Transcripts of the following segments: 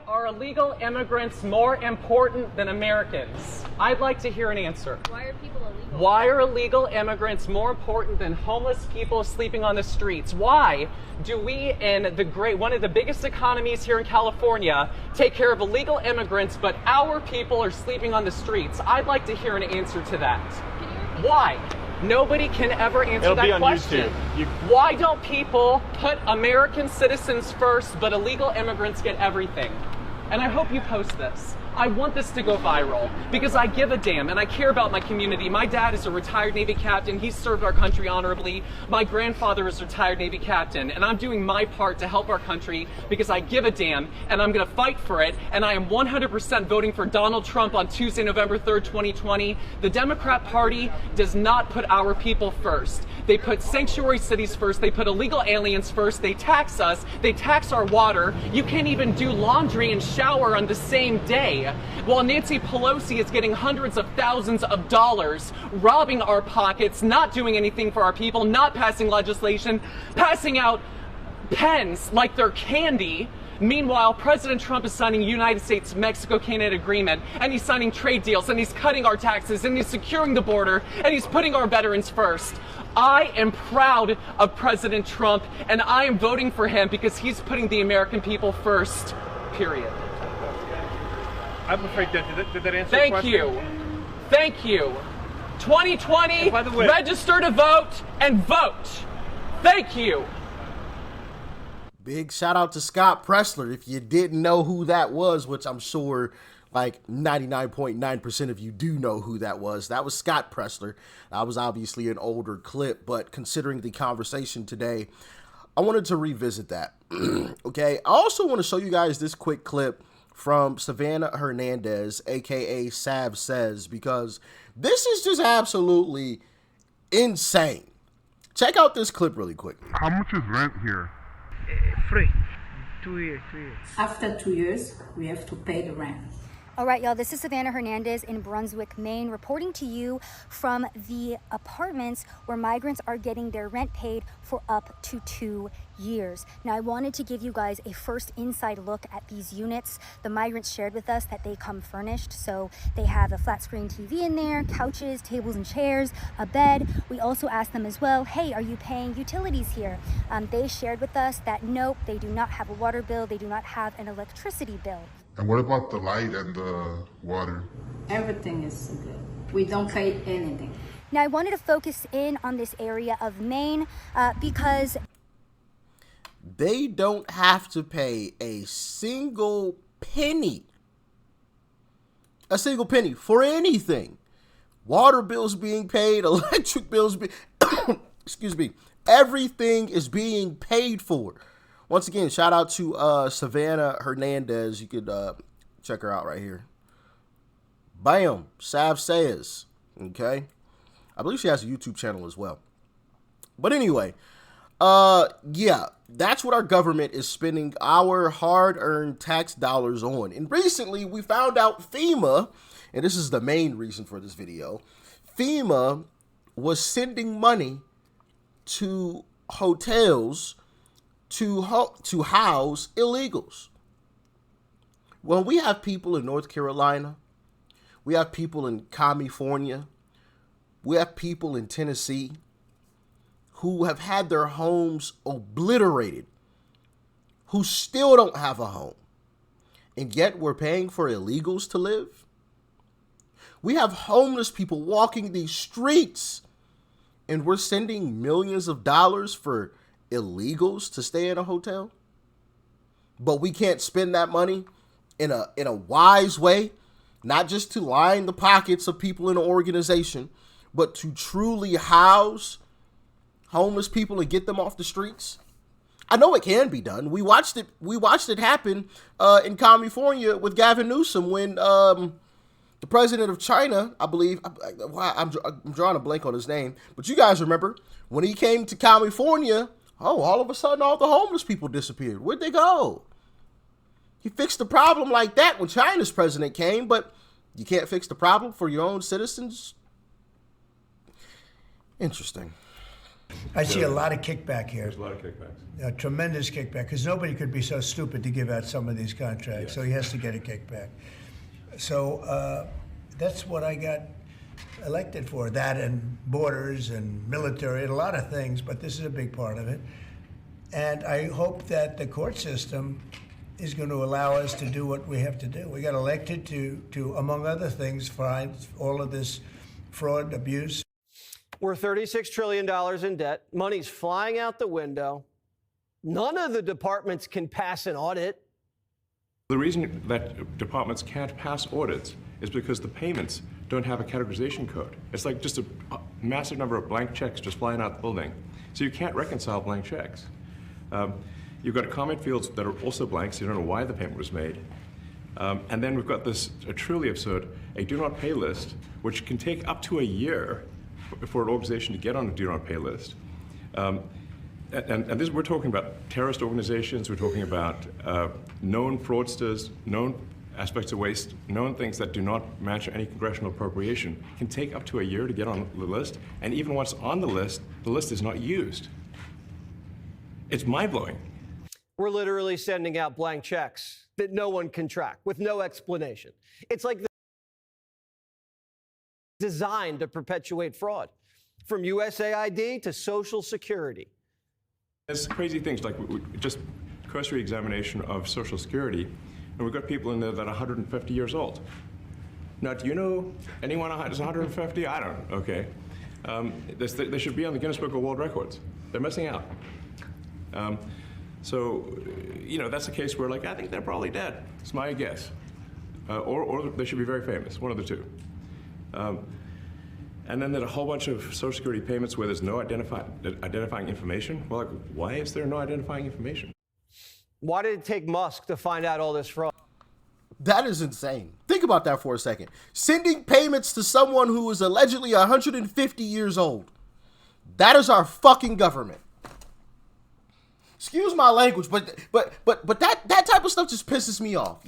Are illegal immigrants more important than Americans? I'd like to hear an answer. Why are people illegal? Why are illegal immigrants more important than homeless people sleeping on the streets? Why do we, in one of the biggest economies here in California, take care of illegal immigrants, but our people are sleeping on the streets? I'd like to hear an answer to that. Why? Nobody can ever answer that question. Why don't people put American citizens first, but illegal immigrants get everything? And I hope you post this. I want this to go viral because I give a damn and I care about my community. My dad is a retired Navy captain. He served our country honorably. My grandfather is a retired Navy captain, and I'm doing my part to help our country because I give a damn and I'm going to fight for it. And I am 100% voting for Donald Trump on Tuesday, November 3rd, 2020. The Democrat Party does not put our people first. They put sanctuary cities first. They put illegal aliens first. They tax us. They tax our water. You can't even do laundry and shower on the same day. While Nancy Pelosi is getting hundreds of thousands of dollars, robbing our pockets, not doing anything for our people, not passing legislation, passing out pens like they're candy. Meanwhile, President Trump is signing United States-Mexico-Canada agreement, and he's signing trade deals, and he's cutting our taxes, and he's securing the border, and he's putting our veterans first. I am proud of President Trump, and I am voting for him because he's putting the American people first, period. I'm afraid that did that answer Thank your question? you. Thank you. 2020, by the way, register to vote and vote. Thank you. Big shout out to Scott Pressler. If you didn't know who that was, which I'm sure like 99.9% of you do know who that was Scott Pressler. That was obviously an older clip, but considering the conversation today, I wanted to revisit that. Okay. I also want to show you guys this quick clip from Savannah Hernandez, aka Sav Says, because this is just absolutely insane. Check out this clip really quick. How much is rent here? Free. 2 years. After 2 years, we have to pay the rent. All right, y'all, this is Savannah Hernandez in Brunswick, Maine, reporting to you from the apartments where migrants are getting their rent paid for up to 2 years. Now, I wanted to give you guys a first inside look at these units. The migrants shared with us that they come furnished, so they have a flat screen TV in there, couches, tables and chairs, a bed. We also asked them as well, hey, are you paying utilities here? They shared with us that nope, they do not have a water bill, they do not have an electricity bill. And what about the light and the water? Everything is good. We don't pay anything. Now, I wanted to focus in on this area of Maine because they don't have to pay a single penny for anything. Water bills being paid, electric bills being, excuse me, everything is being paid for. Once again, shout out to Savannah Hernandez. You could check her out right here. Bam, Sav Says. Okay. I believe she has a YouTube channel as well. But anyway, yeah, that's what our government is spending our hard-earned tax dollars on. And recently, we found out FEMA, and this is the main reason for this video, FEMA was sending money to hotels to house illegals. Well, we have people in North Carolina, we have people in California, we have people in Tennessee who have had their homes obliterated, who still don't have a home, and yet we're paying for illegals to live. We have homeless people walking these streets, and we're sending millions of dollars for illegals to stay in a hotel, but we can't spend that money in a wise way, not just to line the pockets of people in an organization, but to truly house homeless people and get them off the streets. I know it can be done. We watched it happen in California with Gavin Newsom when the president of China, I believe, I'm drawing a blank on his name, but you guys remember when he came to California. Oh, all of a sudden, all the homeless people disappeared. Where'd they go? He fixed the problem like that when China's president came, but you can't fix the problem for your own citizens? Interesting. I see a lot of kickback here. There's a lot of kickbacks. A tremendous kickback, because nobody could be so stupid to give out some of these contracts, so he has to get a kickback. So that's what I got elected for, that and borders and military and a lot of things, but this is a big part of it. And I hope that the court system is going to allow us to do what we have to do. We got elected to among other things, find all of this fraud, abuse. We're $36 trillion in debt. Money's flying out the window. None of the departments can pass an audit. The reason that departments can't pass audits is because the payments don't have a categorization code. It's like just a massive number of blank checks just flying out the building. So you can't reconcile blank checks. You've got comment fields that are also blank, so you don't know why the payment was made. And then we've got this truly absurd, a do not pay list, which can take up to a year for an organization to get on a do not pay list. And this, we're talking about terrorist organizations, we're talking about known fraudsters, known aspects of waste, known things that do not match any congressional appropriation, can take up to a year to get on the list, and even once on the list is not used. It's mind-blowing. We're literally sending out blank checks that no one can track with no explanation. It's like designed to perpetuate fraud, from USAID to Social Security. There's crazy things like just cursory examination of Social Security, and we've got people in there that are 150 years old. Now, do you know anyone that's 150? I don't. Okay. They should be on the Guinness Book of World Records. They're missing out. So, that's a case where, I think they're probably dead. It's my guess. Or they should be very famous, one of the two. And then there's a whole bunch of Social Security payments where there's no identifying information. Well, why is there no identifying information? Why did it take Musk to find out all this fraud? That is insane. Think about that for a second. Sending payments to someone who is allegedly 150 years old. That is our fucking government. Excuse my language, but that type of stuff just pisses me off,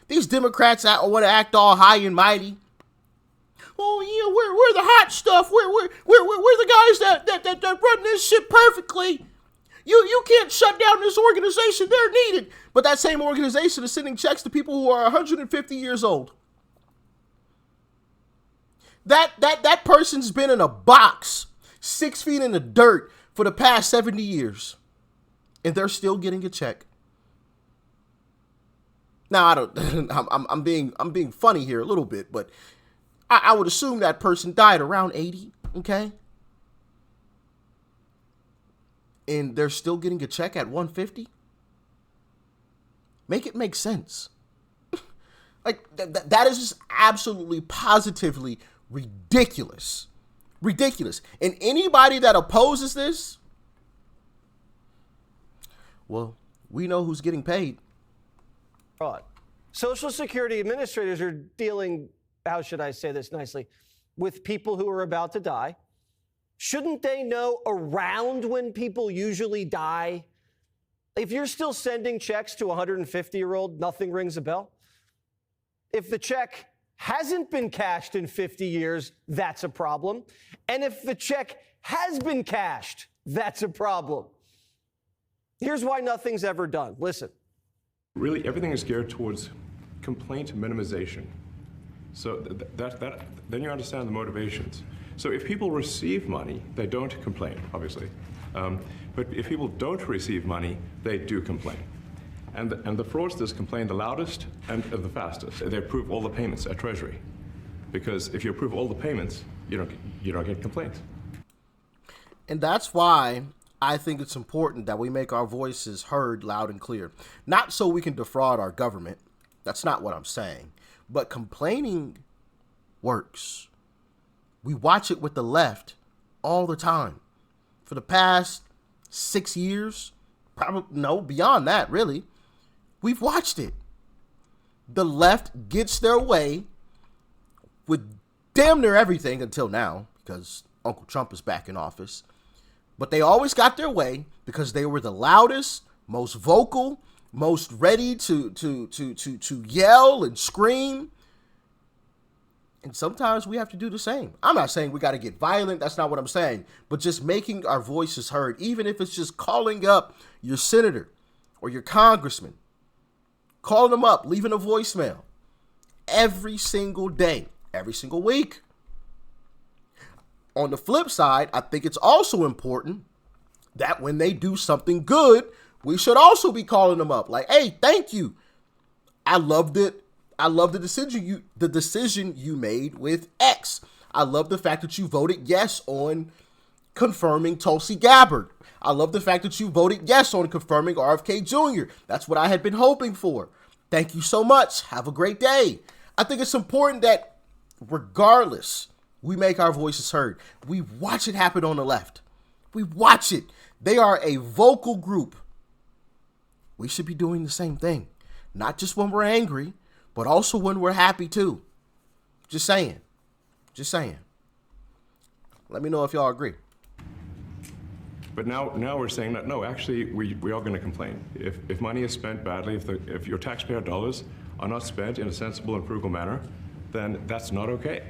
These Democrats want to act all high and mighty. Oh, we're the hot stuff. We're the guys that run this shit perfectly. You can't shut down this organization. They're needed. But that same organization is sending checks to people who are 150 years old. That person's been in a box 6 feet in the dirt for the past 70 years. And they're still getting a check. Now, I'm being funny here a little bit, but I would assume that person died around 80, okay? And they're still getting a check at 150? Make it make sense. That is just absolutely, positively ridiculous. Ridiculous. And anybody that opposes this, well, we know who's getting paid. Fraud. Social Security administrators are dealing, how should I say this nicely, with people who are about to die. Shouldn't they know around when people usually die? If you're still sending checks to a 150-year-old, nothing rings a bell. If the check hasn't been cashed in 50 years, that's a problem. And if the check has been cashed, that's a problem. Here's why nothing's ever done. Listen. Really, everything is geared towards complaint minimization. So then you understand the motivations. So if people receive money, they don't complain, obviously. But if people don't receive money, they do complain. And the fraudsters complain the loudest and the fastest. They approve all the payments at Treasury. Because if you approve all the payments, you don't get complaints. And that's why I think it's important that we make our voices heard loud and clear. Not so we can defraud our government. That's not what I'm saying. But complaining works. We watch it with the left all the time. For the past 6 years, probably, no, beyond that, really, we've watched it. The left gets their way with damn near everything until now, because Uncle Trump is back in office. But they always got their way because they were the loudest, most vocal, most ready to yell and scream. And sometimes we have to do the same. I'm not saying we got to get violent. That's not what I'm saying. But just making our voices heard, even if it's just calling up your senator or your congressman, calling them up, leaving a voicemail every single day, every single week. On the flip side, I think it's also important that when they do something good, we should also be calling them up. Like, hey, thank you. I loved it. I love the decision you made with X. I love the fact that you voted yes on confirming Tulsi Gabbard. I love the fact that you voted yes on confirming RFK Jr. That's what I had been hoping for. Thank you so much. Have a great day. I think it's important that regardless, we make our voices heard. We watch it happen on the left. We watch it. They are a vocal group. We should be doing the same thing. Not just when we're angry, but also when we're happy too. Just saying. Just saying. Let me know if y'all agree. But now we're saying that, no, actually, we are going to complain. If money is spent badly, if your taxpayer dollars are not spent in a sensible and frugal manner, then that's not okay.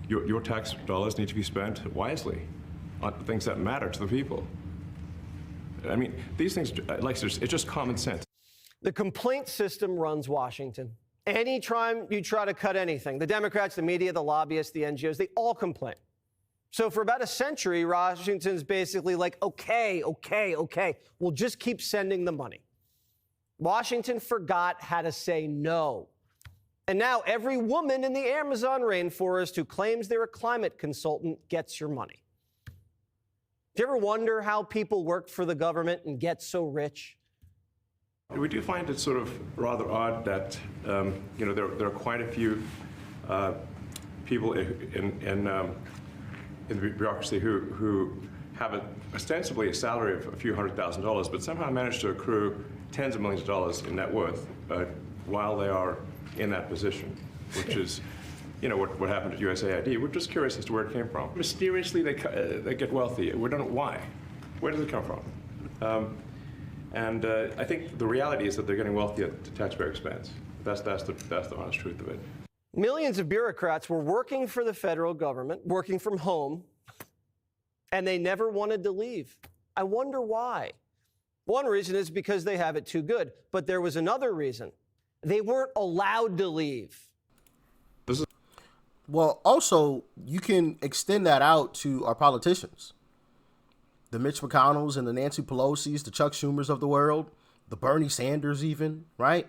Your tax dollars need to be spent wisely on things that matter to the people. I mean, these things, it's just common sense. The complaint system runs Washington. Anytime you try to cut anything, the Democrats, the media, the lobbyists, the NGOs, they all complain. So for about a century, Washington's basically like, okay, we'll just keep sending the money. Washington forgot how to say no. And now every woman in the Amazon rainforest who claims they're a climate consultant gets your money. Do you ever wonder how people work for the government and get so rich? We do find it sort of rather odd that there are quite a few people in the bureaucracy who have ostensibly a salary of a few $100,000, but somehow manage to accrue tens of millions of dollars in net worth while they are in that position, which is, what happened at USAID. We're just curious as to where it came from. Mysteriously, they get wealthy. We don't know why. Where does it come from? And I think the reality is that they're getting wealthy at the taxpayer expense. That's the honest truth of it. Millions of bureaucrats were working for the federal government, working from home, and they never wanted to leave. I wonder why. One reason is because they have it too good, but there was another reason. They weren't allowed to leave. Well, also, you can extend that out to our politicians. The Mitch McConnells and the Nancy Pelosi's, the Chuck Schumers of the world, the Bernie Sanders even, right?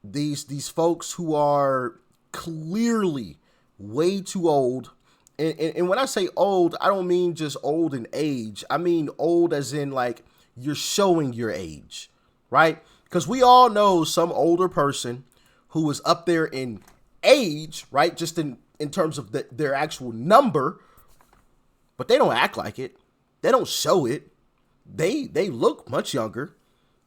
These folks who are clearly way too old. And when I say old, I don't mean just old in age. I mean old as in like you're showing your age, right? Because we all know some older person who is up there in age, right? Just in terms of their actual number, but they don't act like it. They don't show it. They look much younger.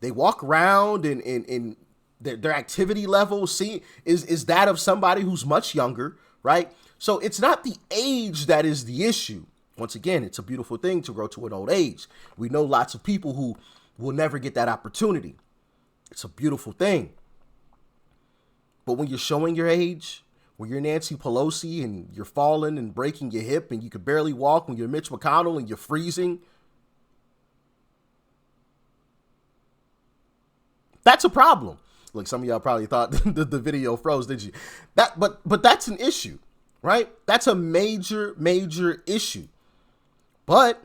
They walk around and their activity level is that of somebody who's much younger, right? So it's not the age that is the issue. Once again, it's a beautiful thing to grow to an old age. We know lots of people who will never get that opportunity. It's a beautiful thing. But when you're showing your age, when you're Nancy Pelosi and you're falling and breaking your hip and you can barely walk, when you're Mitch McConnell and you're freezing, that's a problem. Look, some of y'all probably thought the video froze, did you? But that's an issue, right? That's a major issue. But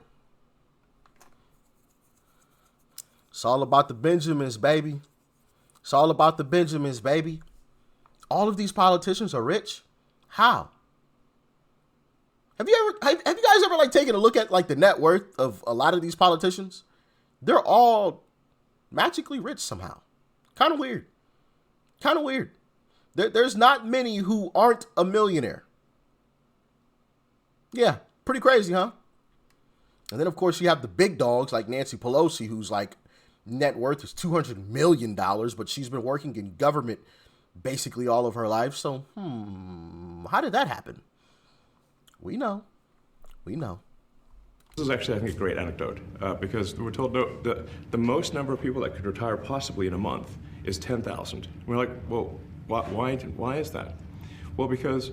it's all about the Benjamins, baby. It's all about the Benjamins, baby. All of these politicians are rich. How? Have you guys ever like taken a look at like the net worth of a lot of these politicians? They're all magically rich somehow. Kind of weird. There's not many who aren't a millionaire. Yeah, pretty crazy, huh? And then of course you have the big dogs like Nancy Pelosi, whose like net worth is $200 million, but she's been working in government basically all of her life. So, how did that happen? We know. This is actually, I think, a great anecdote because we're told the most number of people that could retire possibly in a month is 10,000. We're like, well, why is that? Well, because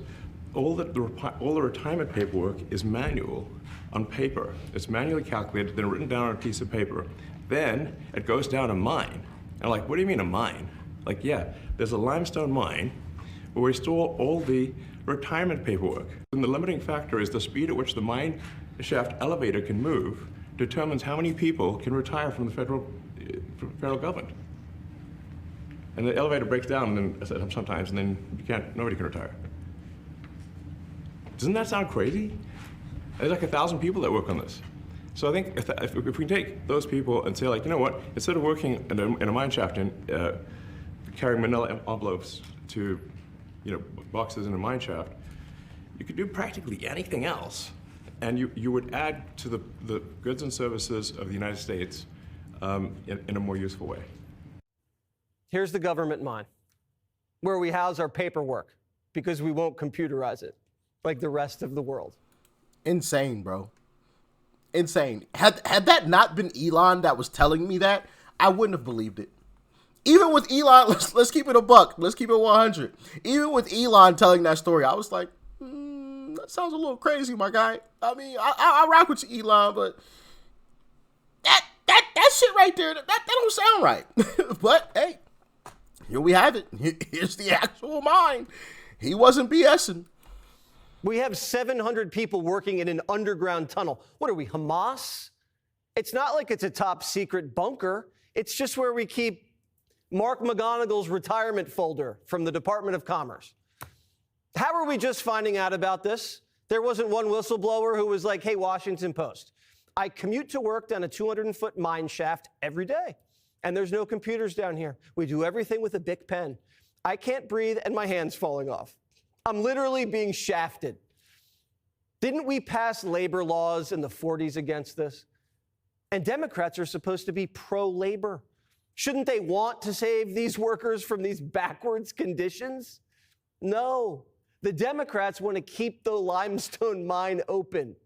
all the retirement paperwork is manual on paper. It's manually calculated, then written down on a piece of paper. Then it goes down a mine. And I'm like, what do you mean a mine? Like, yeah, there's a limestone mine where we store all the retirement paperwork. And the limiting factor is the speed at which the mine shaft elevator can move determines how many people can retire from the federal government. And the elevator breaks down and then, sometimes, and then nobody can retire. Doesn't that sound crazy? There's like 1,000 people that work on this. So I think if we can take those people and say, like, you know what, instead of working in a mine shaft and carrying manila envelopes to, boxes in a mine shaft, you could do practically anything else. And you would add to the goods and services of the United States in a more useful way. Here's the government mine, where we house our paperwork because we won't computerize it like the rest of the world. Insane, bro. Insane. Had that not been Elon that was telling me that, I wouldn't have believed it. Even with Elon, let's keep it a buck. Let's keep it 100. Even with Elon telling that story, I was like, that sounds a little crazy, my guy. I mean, I rock with you, Elon, but that shit right there, that don't sound right. But hey, here we have it. Here's the actual mine. He wasn't BSing. We have 700 people working in an underground tunnel. What are we, Hamas? It's not like it's a top secret bunker. It's just where we keep Mark McGonigal's retirement folder from the Department of Commerce. How are we just finding out about this? There wasn't one whistleblower who was like, hey, Washington Post, I commute to work down a 200-foot mine shaft every day, and there's no computers down here. We do everything with a Bic pen. I can't breathe, and my hand's falling off. I'm literally being shafted. Didn't we pass labor laws in the 40s against this? And Democrats are supposed to be pro-labor. Shouldn't they want to save these workers from these backwards conditions? No. The Democrats want to keep the limestone mine open.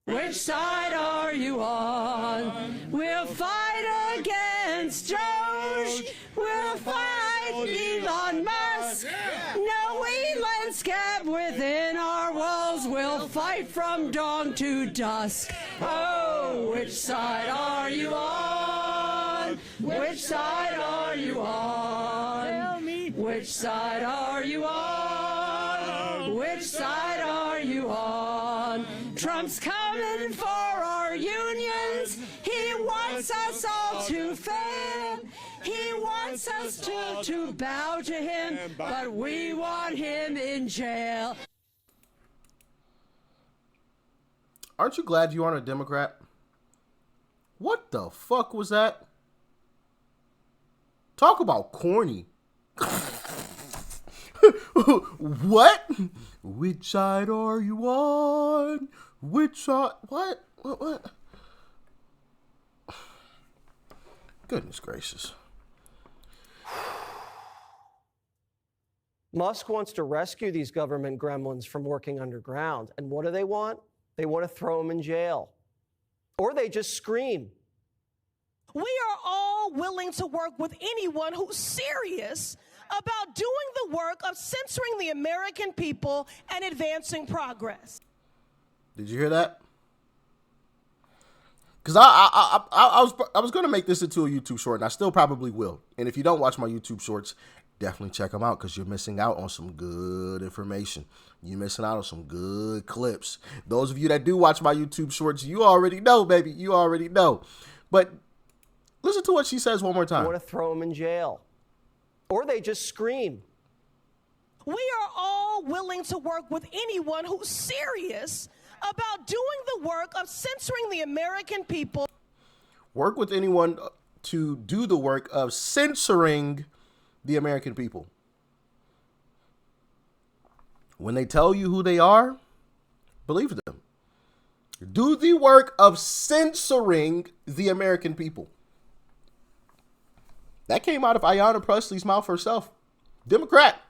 Which side are you on? We'll fight against DOGE. We'll fight Elon Musk. No Elon's kept within our walls. We'll fight from dawn to dusk. Oh, which side are you on? Which side are you on? Tell me. Which side are you on? Which side are you on? Trump's coming for our unions. He wants us all to fail. He wants us to bow to him, but we want him in jail. Aren't you glad you aren't a Democrat? What the fuck was that? Talk about corny. What? Which side are you on? Which side? What? Goodness gracious. Musk wants to rescue these government gremlins from working underground. And what do they want? They want to throw them in jail. Or they just scream. We are all willing to work with anyone who's serious about doing the work of censoring the American people and advancing progress. Did you hear that? Because I was going to make this into a YouTube short, and I still probably will. And if you don't watch my YouTube shorts, definitely check them out because you're missing out on some good information. You're missing out on some good clips. Those of you that do watch my YouTube shorts, you already know, baby. You already know. But listen to what she says one more time. I want to throw them in jail. Or they just scream. We are all willing to work with anyone who's serious about doing the work of censoring the American people. Work with anyone to do the work of censoring the American people. When they tell you who they are, believe them. Do the work of censoring the American people. That came out of Ayanna Presley's mouth herself. Democrat.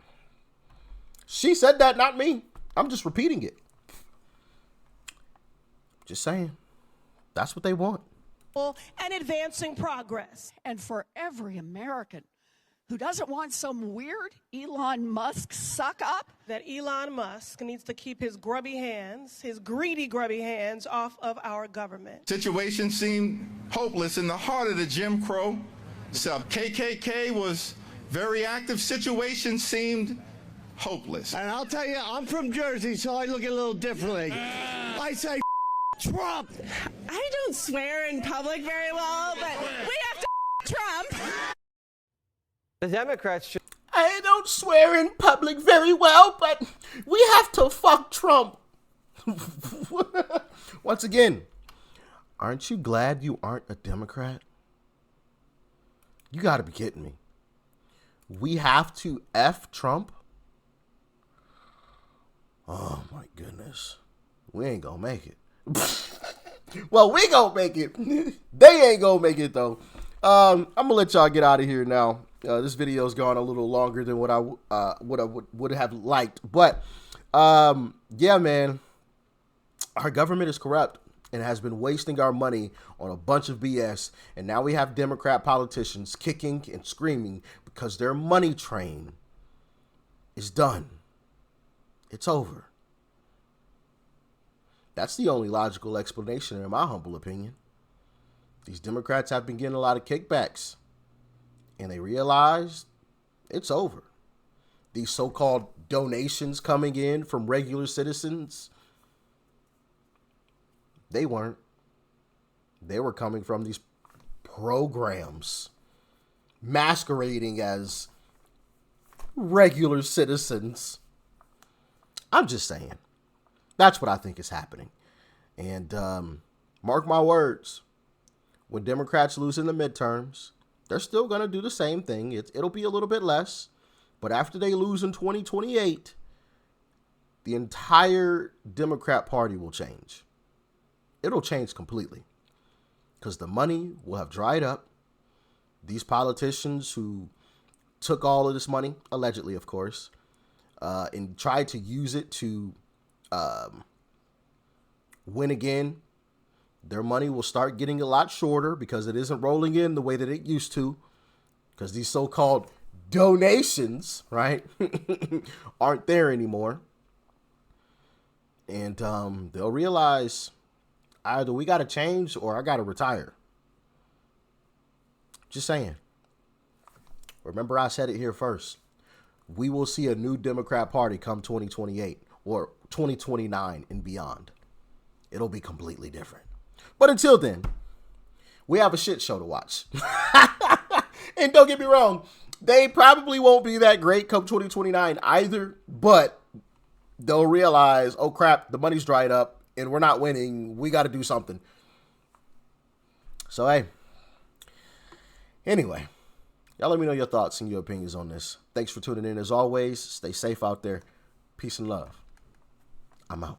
She said that, not me. I'm just repeating it. Just saying. That's what they want. And advancing progress. And for every American who doesn't want some weird Elon Musk suck up? That Elon Musk needs to keep his grubby hands, his greedy grubby hands off of our government. Situation seemed hopeless in the heart of the Jim Crow. So KKK was very active. Situation seemed hopeless. And I'll tell you, I'm from Jersey, so I look at it a little differently. I say Trump. I don't swear in public very well, but we have to Trump. The Democrats should. I don't swear in public very well, but we have to fuck Trump. Once again, aren't you glad you aren't a Democrat? You got to be kidding me. We have to F Trump? Oh, my goodness. We ain't going to make it. Well, we going to make it. They ain't going to make it, though. I'm going to let y'all get out of here now. This video's gone a little longer than what I would have liked. But, yeah, man. Our government is corrupt and has been wasting our money on a bunch of BS. And now we have Democrat politicians kicking and screaming because their money train is done. It's over. That's the only logical explanation, in my humble opinion. These Democrats have been getting a lot of kickbacks, and they realized it's over. These so-called donations coming in from regular citizens, they weren't. They were coming from these programs masquerading as regular citizens. I'm just saying. That's what I think is happening. And mark my words, when Democrats lose in the midterms, they're still going to do the same thing. It'll be a little bit less. But after they lose in 2028, the entire Democrat Party will change. It'll change completely. Because the money will have dried up. These politicians who took all of this money, allegedly, of course, and tried to use it to win again, their money will start getting a lot shorter because it isn't rolling in the way that it used to. Because these so-called donations, right, aren't there anymore. And they'll realize either we got to change or I got to retire. Just saying. Remember, I said it here first. We will see a new Democrat Party come 2028 or 2029 and beyond. It'll be completely different. But until then, we have a shit show to watch. And don't get me wrong, they probably won't be that great come 2029 either, but they'll realize, oh crap, the money's dried up and we're not winning. We got to do something. So, hey. Anyway, y'all let me know your thoughts and your opinions on this. Thanks for tuning in as always. Stay safe out there. Peace and love. I'm out.